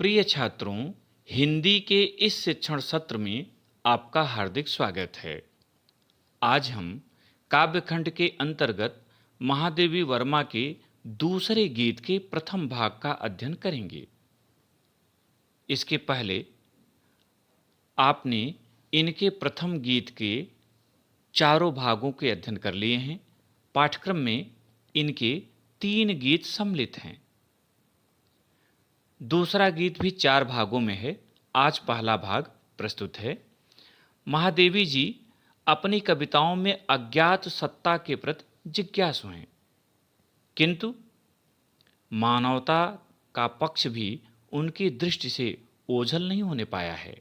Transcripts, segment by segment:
प्रिय छात्रों, हिंदी के इस शिक्षण सत्र में आपका हार्दिक स्वागत है। आज हम काव्यखंड के अंतर्गत महादेवी वर्मा के दूसरे गीत के प्रथम भाग का अध्ययन करेंगे। इसके पहले आपने इनके प्रथम गीत के चारों भागों के अध्ययन कर लिए हैं। पाठ्यक्रम में इनके 3 गीत सम्मिलित हैं। दूसरा गीत भी 4 भागों में है। आज पहला भाग प्रस्तुत है। महादेवी जी अपनी कविताओं में अज्ञात सत्ता के प्रति जिज्ञासु हैं, किंतु मानवता का पक्ष भी उनकी दृष्टि से ओझल नहीं होने पाया है।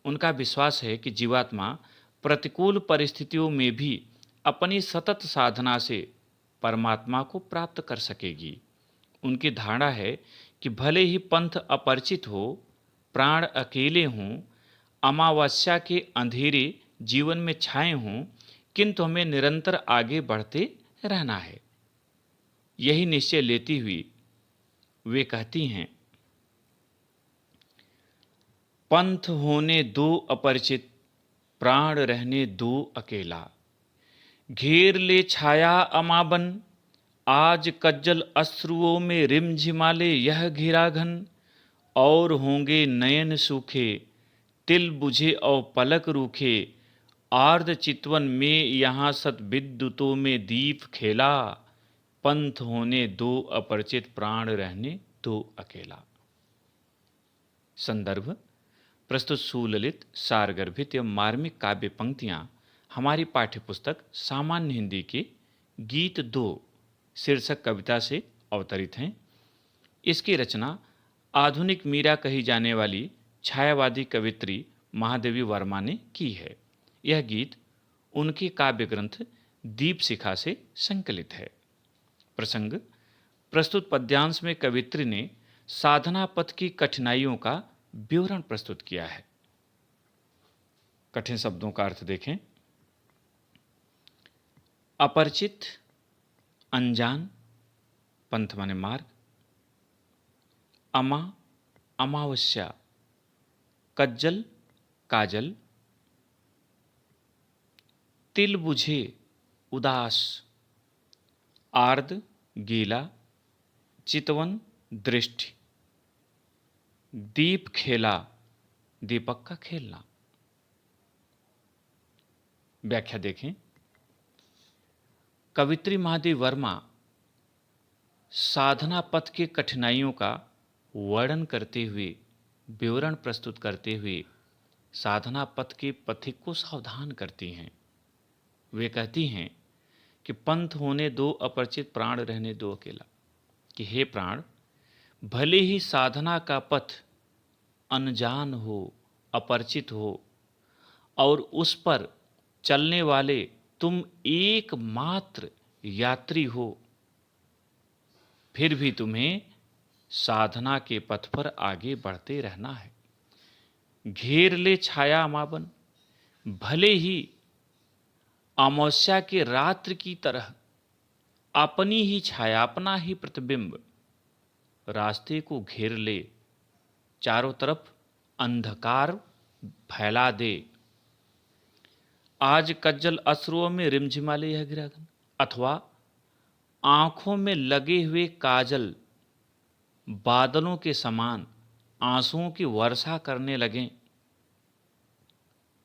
उनका विश्वास है कि जीवात्मा प्रतिकूल परिस्थितियों में भी अपनी सतत साधना से परमात्मा को प्राप्त कर सकेगी। उनकी धारणा है कि भले ही पंथ अपरिचित हो, प्राण अकेले हों, अमावस्या के अंधेरे जीवन में छाए हों, किंतु हमें निरंतर आगे बढ़ते रहना है। यही निश्चय लेती हुई वे कहती हैं, पंथ होने दो अपरिचित, प्राण रहने दो अकेला। घेर ले छाया अमाबन, आज कज्जल अश्रुओं में रिमझिमाले यह घिराघन। और होंगे नयन सूखे, तिल बुझे और पलक रूखे। आर्द्र चितवन में यहाँ सत विद्युतों में दीप खेला। पंथ होने दो अपरिचित, प्राण रहने दो अकेला। संदर्भ: प्रस्तुत सुललित, सारगर्भित एवं मार्मिक काव्य पंक्तियां हमारी पाठ्यपुस्तक सामान्य हिंदी के गीत 2 शीर्षक कविता से अवतरित हैं। इसकी रचना आधुनिक मीरा कही जाने वाली छायावादी कवित्री महादेवी वर्मा ने की है। यह गीत उनके काव्य ग्रंथ दीपशिखा से संकलित है। प्रसंग: प्रस्तुत पद्यांश में कवित्री ने साधना पथ की कठिनाइयों का विवरण प्रस्तुत किया है। कठिन शब्दों का अर्थ देखें। अपरिचित, अनजान, पंथ माने मार्ग। अमा, अमावस्या। कज्जल, काजल। तिल बुझे, उदास। आर्द, गीला। चितवन, दृष्टि। दीप खेला, दीपक का खेलना। व्याख्या देखें। कवित्री महादेवी वर्मा साधना पथ के कठिनाइयों का वर्णन करते हुए, विवरण प्रस्तुत करते हुए साधना पथ के पथिक को सावधान करती हैं। वे कहती हैं कि पंथ होने दो अपरिचित, प्राण रहने दो अकेला। कि हे प्राण, भले ही साधना का पथ अनजान हो, अपरिचित हो और उस पर चलने वाले तुम एकमात्र यात्री हो, फिर भी तुम्हें साधना के पथ पर आगे बढ़ते रहना है। घेर ले छाया अमावन, भले ही अमावस्या के रात्रि की तरह अपनी ही छाया, अपना ही प्रतिबिंब रास्ते को घेर ले, चारों तरफ अंधकार फैला दे। आज कज्जल अश्रुओं में रिमझिमाले यह गिराधन, अथवा आंखों में लगे हुए काजल बादलों के समान आंसुओं की वर्षा करने लगें,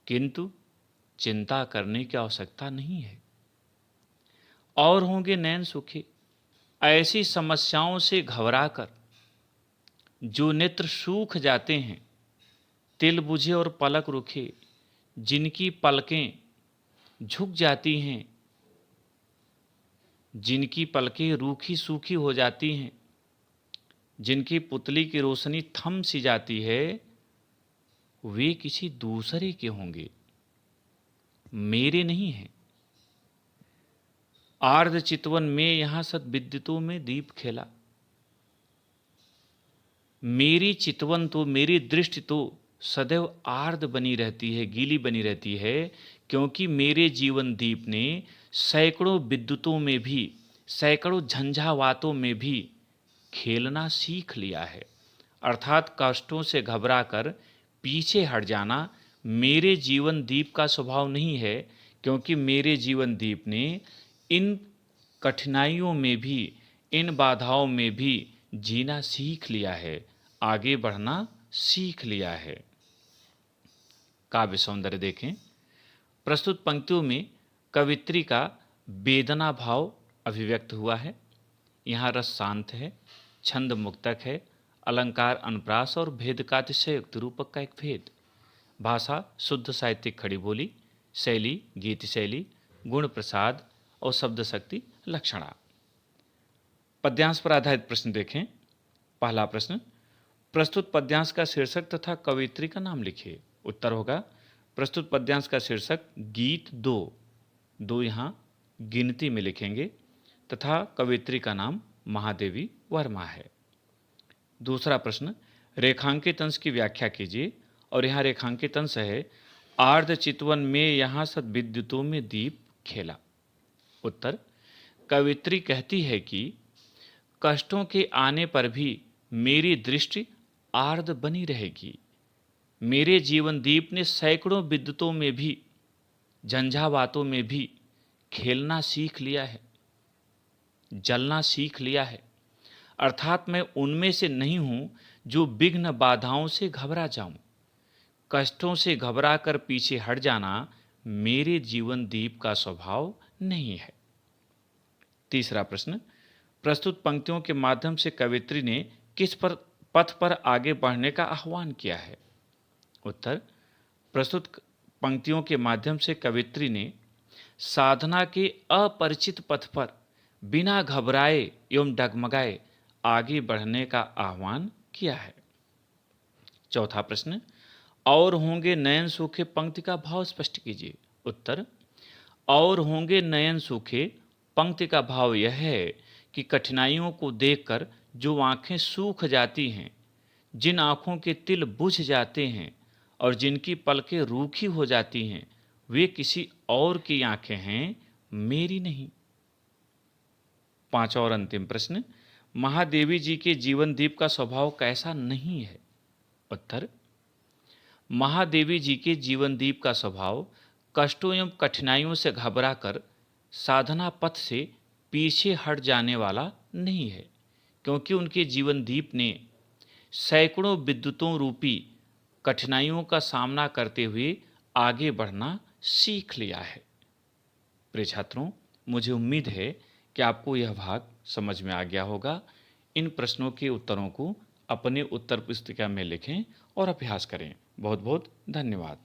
किंतु चिंता करने की आवश्यकता नहीं है। और होंगे नयन सूखे, ऐसी समस्याओं से घबराकर जो नेत्र सूख जाते हैं, तिल बुझे और पलक रुखे, जिनकी पलकें झुक जाती हैं, जिनकी पलकें रूखी सूखी हो जाती हैं, जिनकी पुतली की रोशनी थम सी जाती है, वे किसी दूसरे के होंगे, मेरे नहीं हैं। आर्द्र चितवन में यहाँ सत विद्युतों में दीप खेला। मेरी चितवन तो, मेरी दृष्टि तो सदैव आर्द्र बनी रहती है, गीली बनी रहती है, क्योंकि मेरे जीवन दीप ने सैकड़ों विद्युतों में भी, सैकड़ों झंझावातों में भी खेलना सीख लिया है। अर्थात कष्टों से घबराकर पीछे हट जाना मेरे जीवन दीप का स्वभाव नहीं है, क्योंकि मेरे जीवन दीप ने इन कठिनाइयों में भी, इन बाधाओं में भी जीना सीख लिया है, आगे बढ़ना सीख लिया है। काव्य सौंदर्य देखें। प्रस्तुत पंक्तियों में कवित्री का वेदना भाव अभिव्यक्त हुआ है। यहाँ रस शांत है, छंद मुक्तक है, अलंकार अनुप्रास और भेद का अतिशयोक्त रूपक का एक भेद। भाषा शुद्ध साहित्यिक खड़ी बोली, शैली गीत शैली, गुण प्रसाद और शब्द शक्ति लक्षणा। पद्यांश पर आधारित प्रश्न देखें। पहला प्रश्न, प्रस्तुत पद्यांश का शीर्षक तथा कवित्री का नाम लिखिए। उत्तर होगा प्रस्तुत पद्यांश का शीर्षक गीत दो यहाँ गिनती में लिखेंगे तथा कवित्री का नाम महादेवी वर्मा है। दूसरा प्रश्न, रेखांकित अंश की व्याख्या कीजिए और यहाँ रेखांकित अंश है आर्द्र चितवन में यहाँ सद्विद्युतों में दीप खेला। उत्तर, कवित्री कहती है कि कष्टों के आने पर भी मेरी दृष्टि आर्द्र बनी रहेगी। मेरे जीवन दीप ने सैकड़ों विद्युतों में भी, झंझावातों में भी खेलना सीख लिया है, जलना सीख लिया है। अर्थात मैं उनमें से नहीं हूं जो विघ्न बाधाओं से घबरा जाऊं। कष्टों से घबरा कर पीछे हट जाना मेरे जीवन दीप का स्वभाव नहीं है। तीसरा प्रश्न, प्रस्तुत पंक्तियों के माध्यम से कवित्री ने किस पथ पर आगे बढ़ने का आह्वान किया है। उत्तर, प्रस्तुत पंक्तियों के माध्यम से कवित्री ने साधना के अपरिचित पथ पर बिना घबराए एवं डगमगाए आगे बढ़ने का आह्वान किया है। चौथा प्रश्न, और होंगे नयन सूखे पंक्ति का भाव स्पष्ट कीजिए। उत्तर, और होंगे नयन सूखे पंक्ति का भाव यह है कि कठिनाइयों को देखकर जो आंखें सूख जाती हैं, जिन आंखों के तिल बुझ जाते हैं और जिनकी पलकें रूखी हो जाती हैं, वे किसी और की आंखें हैं, मेरी नहीं। पांचवा और अंतिम प्रश्न, महादेवी जी के जीवन दीप का स्वभाव कैसा नहीं है। उत्तर, महादेवी जी के जीवन दीप का स्वभाव कष्टों एवं कठिनाइयों से घबराकर साधना पथ से पीछे हट जाने वाला नहीं है, क्योंकि उनके जीवन दीप ने सैकड़ों विद्युतों रूपी कठिनाइयों का सामना करते हुए आगे बढ़ना सीख लिया है। प्रिय छात्रों, मुझे उम्मीद है कि आपको यह भाग समझ में आ गया होगा। इन प्रश्नों के उत्तरों को अपने उत्तर पुस्तिका में लिखें और अभ्यास करें। बहुत बहुत धन्यवाद।